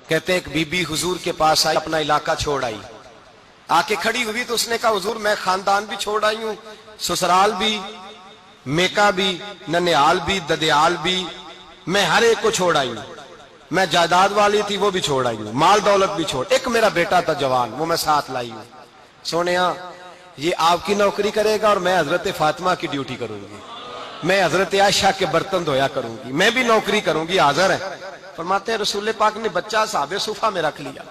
کہتے ہیں ایک بی بی حضور کے پاس آئی، اپنا علاقہ چھوڑ آئی، آ کے کھڑی ہوئی تو اس نے کہا حضور میں خاندان بھی چھوڑ آئی ہوں، سسرال بھی، میکا بھی، ننیال بھی، ددیال بھی، میں ہر ایک کو چھوڑ آئی ہوں، میں جائیداد والی تھی وہ بھی چھوڑ آئی ہوں، مال دولت بھی چھوڑ، ایک میرا بیٹا تھا جوان وہ میں ساتھ لائی ہوں۔ سونیا یہ آپ کی نوکری کرے گا اور میں حضرت فاطمہ کی ڈیوٹی کروں گی، میں حضرت عائشہ کے برتن دھویا کروں گی، میں بھی نوکری کروں گی، حاضر ہے۔ فرماتے ہیں رسول پاک نے بچہ اصحاب صفہ میں رکھ لیا،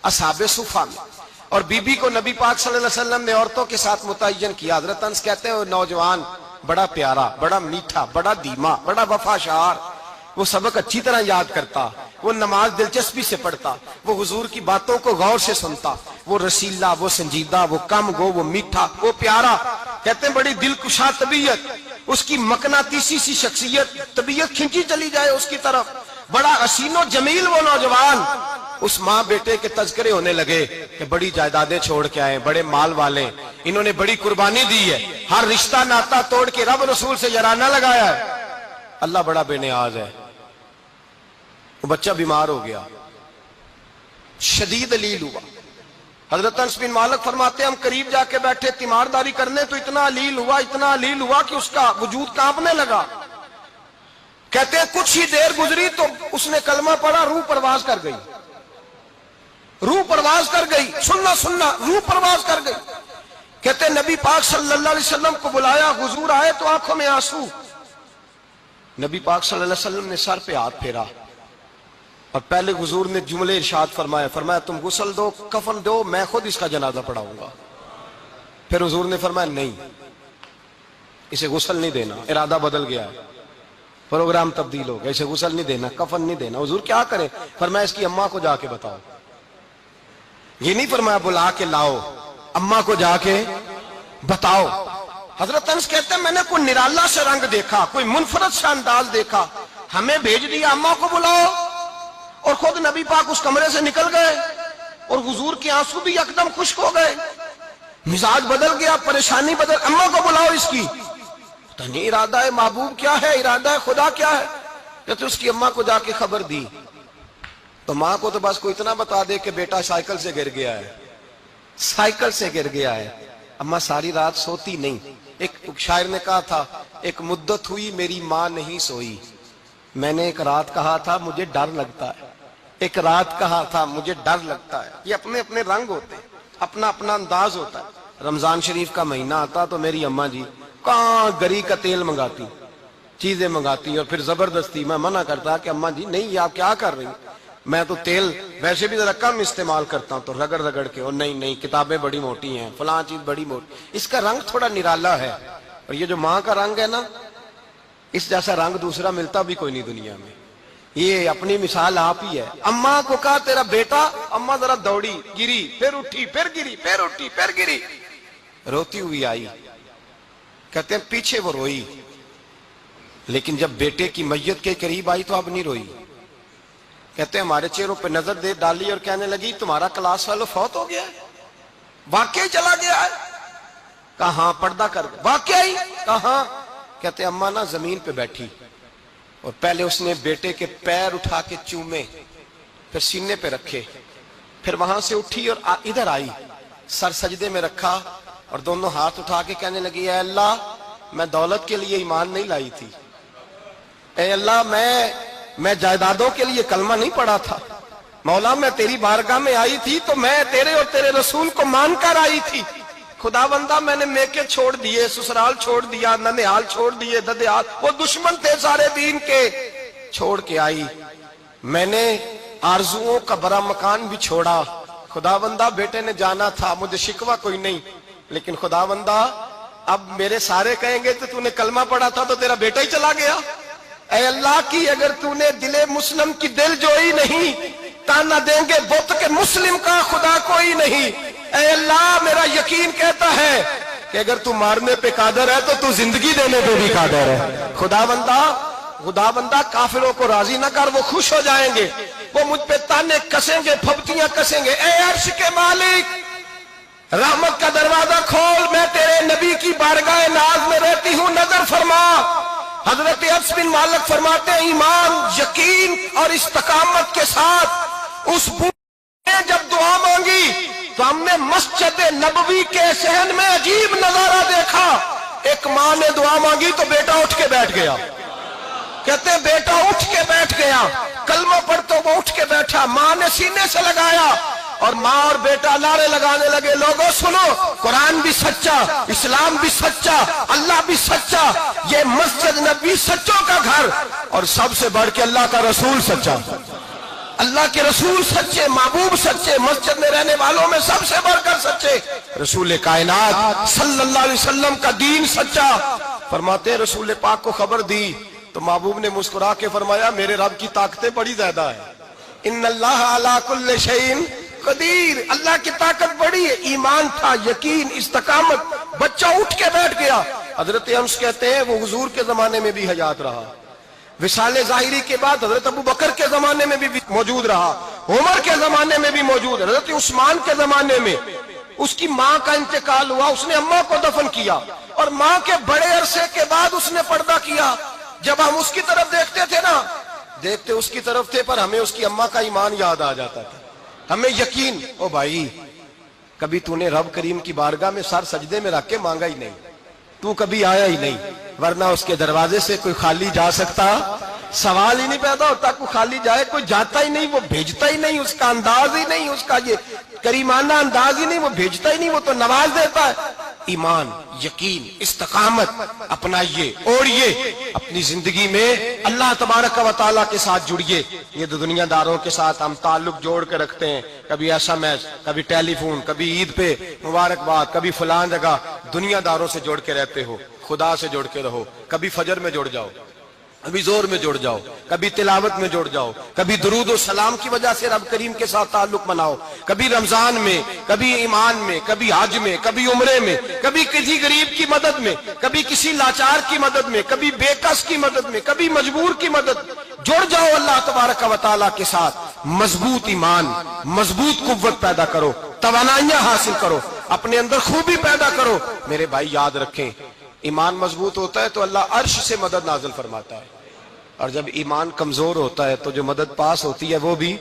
اصحاب صفہ میں، اور بی بی کو نبی پاک صلی اللہ علیہ وسلم نے عورتوں کے ساتھ متعین کیا۔ حضرت انس کہتے ہیں وہ نوجوان بڑا پیارا، بڑا میٹھا، بڑا دھیما، بڑا وفاشار، وہ سبق اچھی طرح یاد کرتا، وہ نماز دلچسپی سے پڑھتا، وہ حضور کی باتوں کو غور سے سنتا، وہ رسیلا، وہ سنجیدہ، وہ کم گو، وہ میٹھا، وہ پیارا۔ کہتے ہیں بڑی دلکشا طبیعت، اس کی مقناطیسی سی شخصیت، طبیعت کھنچی چلی جائے اس کی طرف، بڑا حسین و جمیل وہ نوجوان۔ اس ماں بیٹے کے تذکرے ہونے لگے کہ بڑی جائیدادیں چھوڑ کے آئے، بڑے مال والے، انہوں نے بڑی قربانی دی ہے، ہر رشتہ ناتا توڑ کے رب رسول سے یارانہ لگایا ہے، اللہ بڑا بے نیاز ہے۔ وہ بچہ بیمار ہو گیا، شدید علیل ہوا۔ حضرت انس بن مالک فرماتے ہیں ہم قریب جا کے بیٹھے تیمارداری کرنے تو اتنا علیل ہوا کہ اس کا وجود کانپنے لگا۔ کہتے ہیں کچھ ہی دیر گزری تو اس نے کلمہ پڑھا، روح پرواز کر گئی، روح پرواز کر گئی، سننا روح پرواز کر گئی۔ کہتے ہیں نبی پاک صلی اللہ علیہ وسلم کو بلایا، حضور آئے تو آنکھوں میں آنسو۔ نبی پاک صلی اللہ علیہ وسلم نے سر پہ ہاتھ پھیرا اور پہلے حضور نے جملے ارشاد فرمایا تم غسل دو، کفن دو، میں خود اس کا جنازہ پڑھاؤں گا۔ پھر حضور نے فرمایا نہیں، اسے غسل نہیں دینا، ارادہ بدل گیا ہے، پروگرام تبدیل ہو گیا، اسے غسل نہیں دینا، کفن نہیں دینا۔ حضور کیا کرے؟ فرمایا اس کی اماں کو جا کے بتاؤ۔ یہ نہیں فرمایا بلا کے لاؤ، اماں کو جا کے بتاؤ۔ حضرت انس کہتے ہیں میں نے کوئی نرالا سے رنگ دیکھا، کوئی منفرد سے انداز دیکھا، ہمیں بھیج دیا اماں کو بلاؤ، اور خود نبی پاک اس کمرے سے نکل گئے اور حضور کے آنسو بھی یکدم خشک ہو گئے، مزاج بدل گیا، پریشانی بدل، اماں کو بلاؤ اس کی۔ پتہ نہیں ارادہ ہے محبوب کیا ہے، ارادہ ہے خدا کیا ہے۔ کہتے اس کی اماں کو جا کے خبر دی تو ماں کو تو بس کوئی اتنا بتا دے کہ بیٹا سائیکل سے گر گیا ہے، سائیکل سے گر گیا ہے۔ اماں ساری رات سوتی نہیں۔ ایک شاعر نے کہا تھا ایک مدت ہوئی میری ماں نہیں سوئی، میں نے ایک رات کہا تھا مجھے ڈر لگتا ہے، ایک رات کہا تھا مجھے ڈر لگتا ہے۔ یہ اپنے اپنے رنگ ہوتے ہیں، اپنا اپنا انداز ہوتا ہے۔ رمضان شریف کا مہینہ آتا تو میری اماں جی کہاں گری کا تیل منگاتی، چیزیں منگاتی، اور پھر زبردستی میں منع کرتا کہ اماں جی نہیں، یہ آپ کیا کر رہی ہیں، میں تو تیل ویسے بھی ذرا کم استعمال کرتا ہوں، تو رگڑ رگڑ کے، اور نہیں کتابیں بڑی موٹی ہیں، فلاں چیز بڑی موٹی، اس کا رنگ تھوڑا نرالا ہے۔ اور یہ جو ماں کا رنگ ہے نا، اس جیسا رنگ دوسرا ملتا بھی کوئی نہیں دنیا میں۔ یہ اپنی مثال آپ ہی ہے۔ اماں کو کہا تیرا بیٹا، اماں ذرا دوڑی، گری، پھر اٹھی، پھر گری، پھر اٹھی، پھر گری، روتی ہوئی آئی۔ کہتے ہیں پیچھے وہ روئی، لیکن جب بیٹے کی میت کے قریب آئی تو اب نہیں روئی۔ کہتے ہیں ہمارے چہروں پہ نظر دے ڈالی اور کہنے لگی تمہارا کلاس فیلو فوت ہو گیا ہے، واقعی چلا گیا ہے؟ کہاں پردہ کر واقعی؟ کہاں؟ کہتے اماں نا زمین پہ بیٹھی اور پہلے اس نے بیٹے کے پیر اٹھا کے چومے، پھر سینے پہ رکھے، پھر وہاں سے اٹھی اور ادھر آئی، سر سجدے میں رکھا اور دونوں ہاتھ اٹھا کے کہنے لگی اے اللہ میں دولت کے لیے ایمان نہیں لائی تھی، اے اللہ میں جائیدادوں کے لیے کلمہ نہیں پڑھا تھا، مولا میں تیری بارگاہ میں آئی تھی تو میں تیرے اور تیرے رسول کو مان کر آئی تھی، خدا بندہ میں نے میکے چھوڑ دیے، سسرال چھوڑ دیا، ننیال چھوڑ دیے، ددیال، وہ دشمن تھے سارے دین کے، چھوڑ کے آئی، میں نے آرزوؤں کا بڑا مکان بھی چھوڑا، خدا بندہ بیٹے نے جانا تھا، مجھے شکوہ کوئی نہیں، لیکن خدا بندہ اب میرے سارے کہیں گے تو نے کلمہ پڑھا تھا تو تیرا بیٹا ہی چلا گیا، اے اللہ کی اگر نے دل مسلم کی دل جوئی نہیں، تانا دیں گے بت کے مسلم کا خدا کوئی نہیں، اے اللہ میرا یقین کہتا ہے کہ اگر تو مارنے پہ قادر ہے تو زندگی دینے پہ بھی قادر ہے، خدا بندہ کافروں کو راضی نہ کر، وہ خوش ہو جائیں گے، وہ مجھ پہ تانے کسیں گے، پھپتیاں کسیں گے، اے عرش کے مالک رحمت کا دروازہ کھول، میں تیرے نبی کی بارگاہ ناز میں رہتی ہوں، نظر فرما۔ حضرت انس بن مالک فرماتے ہیں ایمان، یقین اور استقامت کے ساتھ اس بوڑھے نے جب دعا مانگی تو ہم نے مسجد نبوی کے صحن میں عجیب نظارہ دیکھا. ایک ماں نے دعا مانگی تو بیٹا اٹھ کے بیٹھ گیا. کہتے ہیں بیٹا اٹھ کے بیٹھ گیا. کلمہ پڑھتے وہ اٹھ کے بیٹھا. ماں نے سینے سے لگایا اور ماں اور بیٹا نعرے لگانے لگے, لوگوں سنو, قرآن بھی سچا, اسلام بھی سچا, اللہ بھی سچا, یہ مسجد نبوی سچوں کا گھر, اور سب سے بڑھ کے اللہ کا رسول سچا. اللہ کے رسول سچے, محبوب سچے, مسجد میں رہنے والوں میں سب سے بڑھ کر سچے, رسول کائنات صلی اللہ علیہ وسلم کا دین سچا. فرماتے رسول پاک کو خبر دی تو محبوب نے مسکرا کے فرمایا میرے رب کی طاقتیں بڑی زیادہ ہیں. ان اللہ علی کل شیء قدیر, اللہ کی طاقت بڑی ہے. ایمان تھا, یقین, استقامت. بچہ اٹھ کے بیٹھ گیا. حضرت انس کہتے ہیں وہ حضور کے زمانے میں بھی حیات رہا, وصال ظاہری کے بعد حضرت ابو بکر کے زمانے میں بھی موجود رہا, عمر کے زمانے میں بھی موجود, حضرت عثمان کے زمانے میں. اس کی ماں کا انتقال ہوا, اس نے اماں کو دفن کیا, اور ماں کے بڑے عرصے کے بعد اس نے پردہ کیا. جب ہم اس کی طرف دیکھتے تھے نا, دیکھتے اس کی طرف تھے, پر ہمیں اس کی اماں کا ایمان یاد آ جاتا تھا. ہمیں یقین, او بھائی کبھی تو نے رب کریم کی بارگاہ میں سر سجدے میں رکھ کے مانگا ہی نہیں, تو کبھی آیا ہی نہیں, ورنہ اس کے دروازے سے کوئی خالی جا سکتا, سوال ہی نہیں پیدا ہوتا کوئی خالی جائے. کوئی جاتا ہی نہیں, وہ بھیجتا ہی نہیں, اس کا انداز ہی نہیں, اس کا یہ کریمانہ انداز ہی نہیں, وہ بھیجتا ہی نہیں, وہ تو نواز دیتا ہے. ایمان, یقین, استقامت اپنائیے, اور یہ اپنی زندگی میں اللہ تبارک و تعالیٰ کے ساتھ جڑیے. یہ دنیا داروں کے ساتھ ہم تعلق جوڑ کے رکھتے ہیں, کبھی SMS, کبھی ٹیلی فون, کبھی عید پہ مبارکباد, کبھی فلان جگہ. دنیا داروں سے جوڑ کے رہتے ہو, خدا سے جوڑ کے رہو. کبھی فجر میں جڑ جاؤ, کبھی زور میں جڑ جاؤ, کبھی تلاوت میں جڑ جاؤ, کبھی درود و سلام کی وجہ سے رب کریم کے ساتھ تعلق بناؤ, کبھی رمضان میں, کبھی ایمان میں, کبھی حج میں, کبھی عمرے میں, کبھی کسی غریب کی مدد میں, کبھی کسی لاچار کی مدد میں, کبھی بے کس کی مدد میں, کبھی مجبور کی مدد. جڑ جاؤ اللہ تبارک و تعالیٰ کے ساتھ. مضبوط ایمان, مضبوط قوت پیدا کرو, توانائیاں حاصل کرو, اپنے اندر خوبی پیدا کرو. میرے بھائی یاد رکھیں, ایمان مضبوط ہوتا ہے تو اللہ عرش سے مدد نازل فرماتا ہے, اور جب ایمان کمزور ہوتا ہے تو جو مدد پاس ہوتی ہے وہ بھی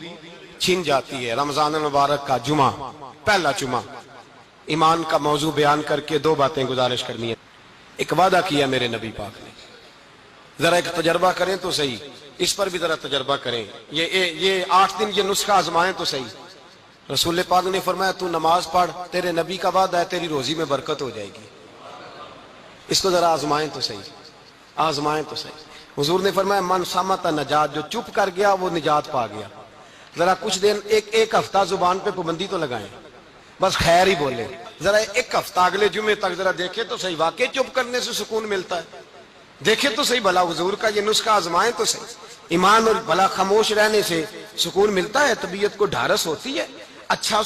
چھن جاتی ہے. رمضان مبارک کا جمعہ, پہلا جمعہ, ایمان کا موضوع بیان کر کے دو باتیں گزارش کرنی ہے. ایک وعدہ کیا میرے نبی پاک نے, ذرا ایک تجربہ کریں تو صحیح, اس پر بھی ذرا تجربہ کریں. یہ 8 دن یہ نسخہ آزمائیں تو صحیح. رسول پاک نے فرمایا تو نماز پڑھ, تیرے نبی کا وعدہ ہے تیری روزی میں برکت ہو جائے گی. اس کو ذرا آزمائیں تو صحیح, آزمائیں تو صحیح. حضور نے فرمایا من صامت نجات, جو چپ کر گیا وہ نجات پا گیا. ذرا کچھ دن, ایک ہفتہ زبان پہ پابندی تو لگائیں, بس خیر ہی بولیں. ذرا ایک ہفتہ اگلے جمعے تک ذرا دیکھیں تو صحیح, واقعی چپ کرنے سے سکون ملتا ہے. دیکھیں تو صحیح بھلا حضور کا یہ نسخہ آزمائیں تو صحیح. ایمان اور بھلا خاموش رہنے سے سکون ملتا ہے, طبیعت کو ڈھارس ہوتی ہے. اچھا